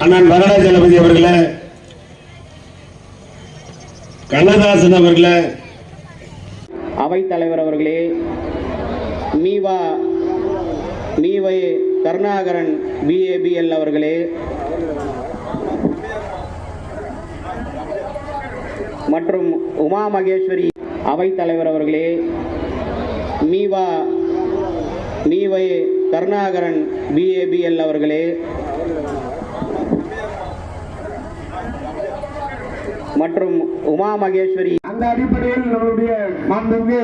அண்ணன் வரதராஜலபதி அவர்களே, கண்ணதாசன் அவர்களே, அவைத்தலைவர் அவர்களே, மீவை கருணாகரன் VABL அவர்களே, மற்றும் உமா மகேஸ்வரி அவைத்தலைவர் அவர்களே, மீவை கருணாகரன் VABL அவர்களே, மற்றும் உமா மகேஸ்வரி. அந்த அடிப்படையில் நம்முடைய மாண்புமிகு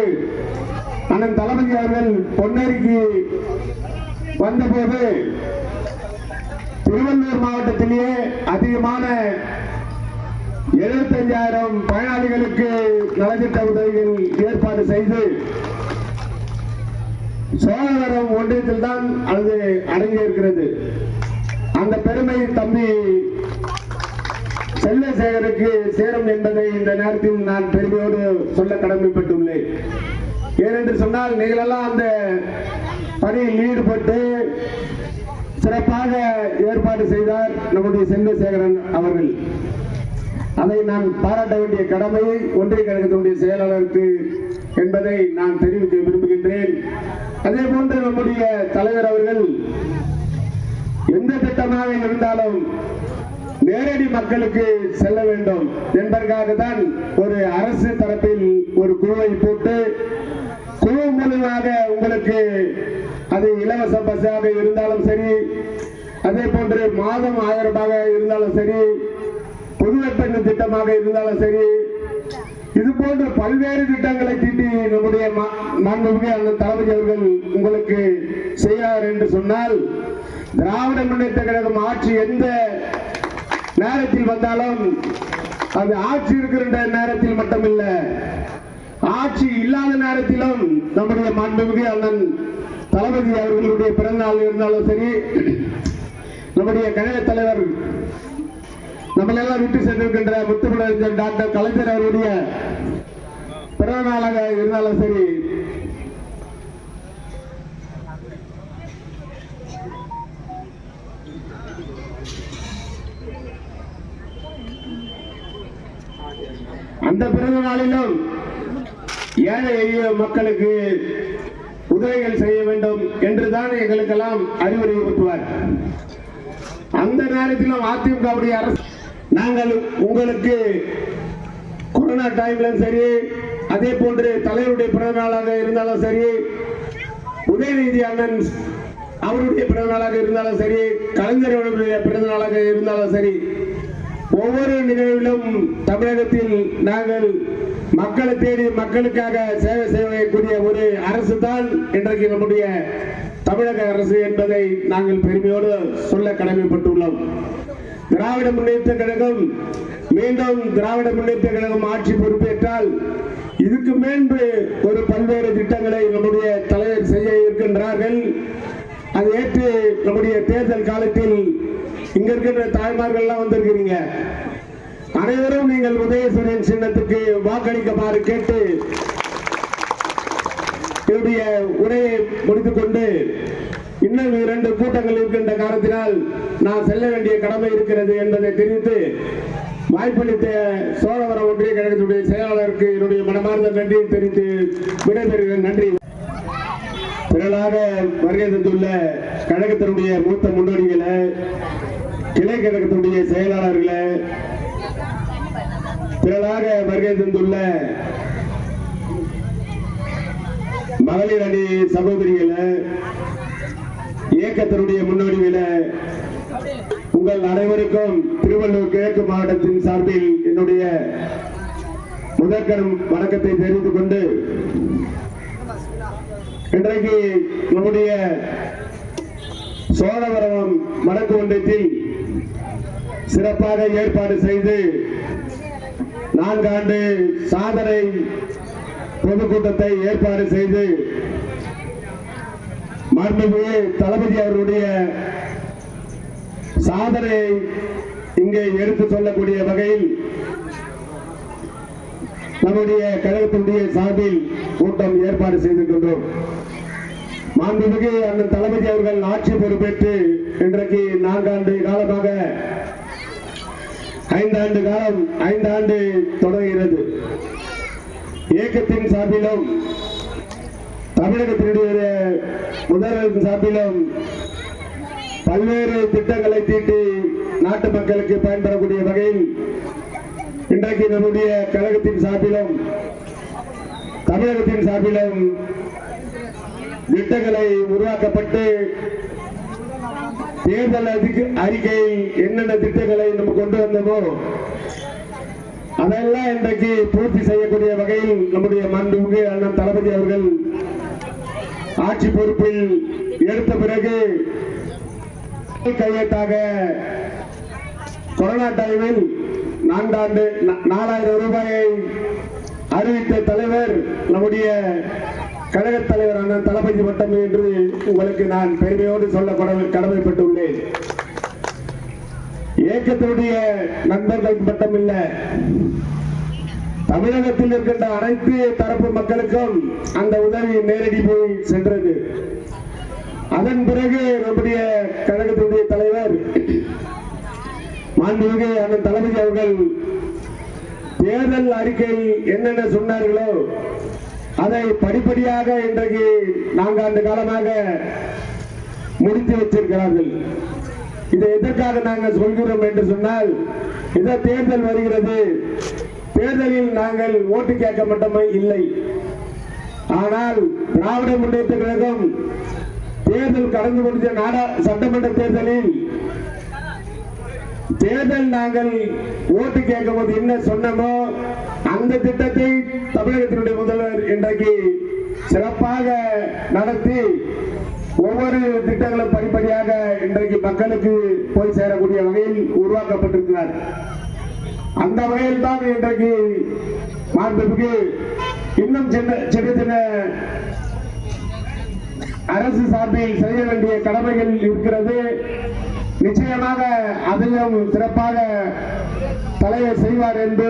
அண்ணன் தளபதி அவர்கள் பொன்னேரிக்கு வந்தபோது திருவள்ளூர் மாவட்டத்திலேயே அதிகமான 75,000 பயனாளிகளுக்கு நலத்திட்ட உதவிகள் ஏற்பாடு செய்து சோழவரம் ஒன்றியத்தில் தான் அது அடங்கியிருக்கிறது. அந்த பெருமை தம்பி செல்லசேகருக்கு சேரும் என்பதை இந்த நேரத்தில் நான் பெருமையோடு சொல்ல கடமைப்பட்டுள்ளேன். ஏனென்று சொன்னால் நீங்களெல்லாம் அந்த பணியில் ஈடுபட்டு சிறப்பாக ஏற்பாடு செய்தார் நம்முடைய செல்வசேகரன் அவர்கள். அதை நான் பாராட்ட வேண்டிய கடமை ஒன்றிய கழகத்தினுடைய செயலாளருக்கு என்பதை நான் தெரிவிக்க விரும்புகின்றேன். அதே போன்று நம்முடைய தலைவர் அவர்கள் எந்த திட்டமாக இருந்தாலும் நேரடி மக்களுக்கு செல்ல வேண்டும் என்பதற்காக தான் ஒரு அரசு தரப்பில் ஒரு குழுவை போட்டு குழு மூலமாக உங்களுக்கு அது இலவச பஸ்ஸாக இருந்தாலும் சரி, அதே போன்று மாதம் 1000 ரூபாய் இருந்தாலும் சரி, புதுவை பெண் திட்டமாக இருந்தாலும் சரி, இது போன்ற பல்வேறு திட்டங்களை தீட்டி நம்முடைய மாண்புமிகு அந்த தளபதி அவர்கள் உங்களுக்கு செய்யார் என்று சொன்னால், திராவிட முன்னேற்ற கழகம் ஆட்சி எந்த நேரத்தில் வந்தாலும் அது ஆட்சி இருக்கிற நேரத்தில் மட்டுமில்ல, ஆட்சி இல்லாத நேரத்திலும் நம்முடைய மாண்புமிகு அண்ணன் தளபதி அவர்களுடைய பிறந்தநாள் இருந்தாலும் சரி, நம்முடைய கழக தலைவர் நம்மளெல்லாம் விட்டு சென்றிருக்கின்ற முத்துக்குமரன் டாக்டர் கலைஞர் அவருடைய பிறந்த நாளாக இருந்தாலும் சரி, அந்த பிறந்த நாளிலும் ஏழை எளிய மக்களுக்கு உதவிகள் செய்ய வேண்டும் என்றுதான் எங்களுக்கெல்லாம் அறிவுரை ஊட்டுவார். அந்த நேரத்திலும் அதிமுகவுடைய அரசு நாங்கள் உங்களுக்கு கொரோனா டைம்ல சரி, அதே போன்று தலைவருடைய பிறந்த நாளாக இருந்தாலும் சரி, உதயநிதி அண்ணன் அவருடைய பிறந்த நாளாக இருந்தாலும் சரி, கலைஞர்களுடைய பிறந்த நாளாக இருந்தாலும் சரி, ஒவ்வொரு நிகழ்விலும் தமிழகத்தில் நாங்கள் மக்களை தேடி மக்களுக்காக சேவை செய்யக்கூடிய ஒரு அரசு தான் இன்றைக்கு நம்முடைய தமிழக அரசு என்பதை நாங்கள் பெருமையோடு சொல்ல கடமைப்பட்டுள்ளோம். திராவிட முன்னேற்ற கழகம் மீண்டும் திராவிட முன்னேற்ற கழகம் ஆட்சி பொறுப்பேற்றால் இதுக்கு மேன்பு ஒரு பல்வேறு திட்டங்களை நம்முடைய தலைவர் செய்ய இருக்கின்றார்கள். அதை ஏற்று நம்முடைய தேர்தல் காலத்தில் இங்க இருக்கிற தாய்மார்கள் எல்லாம் வந்திருக்கிறீங்க, அனைவரும் நீங்கள் உதயசூரியன் சின்னத்துக்கு வாக்களிக்குமாறு கேட்டு என்னுடைய உரையை முடித்துக் கொண்டு, இன்னும் 2 கூட்டங்கள் இருக்கின்ற காரணத்தினால் நான் செல்ல வேண்டிய கடமை இருக்கிறது என்பதை தெரிவித்து வாய்ப்பளித்த சோழவரம் ஒன்றிய கழகத்துடைய செயலாளருக்கு என்னுடைய மனமார்ந்த நன்றியை தெரிவித்து விடைபெறுகிறேன். நன்றி. திரளாக வருகை தந்துள்ள கழகத்தினுடைய மூத்த முன்னோடிகளை, கிளை கழகத்தினுடைய செயலாளர்களை, திரளாக வருகை தந்துள்ள மகளிர் அணி சகோதரிகளை, இயக்கத்தினுடைய முன்னோடிகளை, உங்கள் அனைவருக்கும் திருவள்ளூர் கிழக்கு மாவட்டத்தின் சார்பில் என்னுடைய முதற்கண் வணக்கத்தை தெரிவித்துக் கொண்டு, இன்றைக்கு நம்முடைய சோழவரம் வடக்கு ஒன்றியத்தில் சிறப்பாக ஏற்பாடு செய்து 4 ஆண்டு சாதனை பொதுக்கூட்டத்தை ஏற்பாடு செய்து மாண்புமிகு தளபதி அவருடைய சாதனை இங்கே எடுத்து சொல்லக்கூடிய வகையில் நம்முடைய கழகத்தினுடைய சார்பில் கூட்டம் ஏற்பாடு செய்திருக்கின்றோம். மாண்புமிகு அண்ணன் தளபதி அவர்கள் ஆட்சி பொறுப்பேற்று இன்றைக்கு 4 ஆண்டு காலமாக 5 காலம் 5 ஆண்டு தொடங்குகிறது. இயக்கத்தின் சார்பிலும் தமிழகத்தினுடைய முதல்வரின் சார்பிலும் பல்வேறு திட்டங்களை தீட்டி நாட்டு மக்களுக்கு பயன்படக்கூடிய வகையில் இன்றைக்கு நம்முடைய கழகத்தின் சார்பிலும் தமிழகத்தின் சார்பிலும் திட்டங்களை உருவாக்கப்பட்டு தேர்தல் அறிக்கையில் என்னென்ன திட்டங்களை நம்ம கொண்டு வந்தோமோ அதெல்லாம் இன்றைக்கு பூர்த்தி செய்யக்கூடிய வகையில் நம்முடைய மாண்புமிகு அண்ணன் தளபதி அவர்கள் ஆட்சி பொறுப்பில் எடுத்த பிறகு கையெழுத்தாக கொரோனா டைமில் 4,000 ரூபாயை அறிவித்த தலைவர் நம்முடைய கழக தலைவர் அண்ணன் தளபதி மட்டுமே என்று உங்களுக்கு நான் பெருமையோடு சொல்ல கடமைப்பட்டுள்ளேன். இயக்கத்தினுடைய நண்பர்கள் மட்டுமில்ல, தமிழகத்தில் இருக்கின்ற அனைத்து தரப்பு மக்களுக்கும் அந்த உதவி நேரடி போய் சென்றது. அதன் பிறகு நம்முடைய கழகத்தினுடைய தலைவர் மாண்புமிகு அண்ணன் தளபதி அவர்கள் தேர்தல் அறிக்கையில் என்னென்ன சொன்னார்களோ அதை படிப்படியாக இன்றைக்கு 4 ஆண்டு காலமாக முடித்து வச்சிருக்கிறார்கள். இதை எதற்காக நாங்கள் சொல்கிறோம் என்று சொன்னால், இதை தேர்தல் வருகிறது, தேர்தலில் நாங்கள் ஓட்டு கேட்க மட்டுமே இல்லை, ஆனால் திராவிட முன்னேற்ற கழகம் தேர்தல் கடந்து முடிந்த சட்டமன்ற தேர்தல் நாங்கள் ஓட்டு கேட்கும் போது என்ன சொன்னமோ அந்த திட்டத்தை தமிழகத்தினுடைய முதல்வர் இன்றைக்கு சிறப்பாக நடத்தி ஒவ்வொரு திட்டங்களும் படிப்படியாக இன்றைக்கு மக்களுக்கு போய் சேரக்கூடிய வகையில் உருவாக்கப்பட்டிருக்கிறார். அந்த வகையில் தான் இன்றைக்கு மாண்புமிகு இன்னும் சின்ன அரசு சார்பில் செய்ய வேண்டிய கடமைகள் இருக்கிறது. நிச்சயமாக அதையும் சிறப்பாக தலைவர் செய்வார் என்று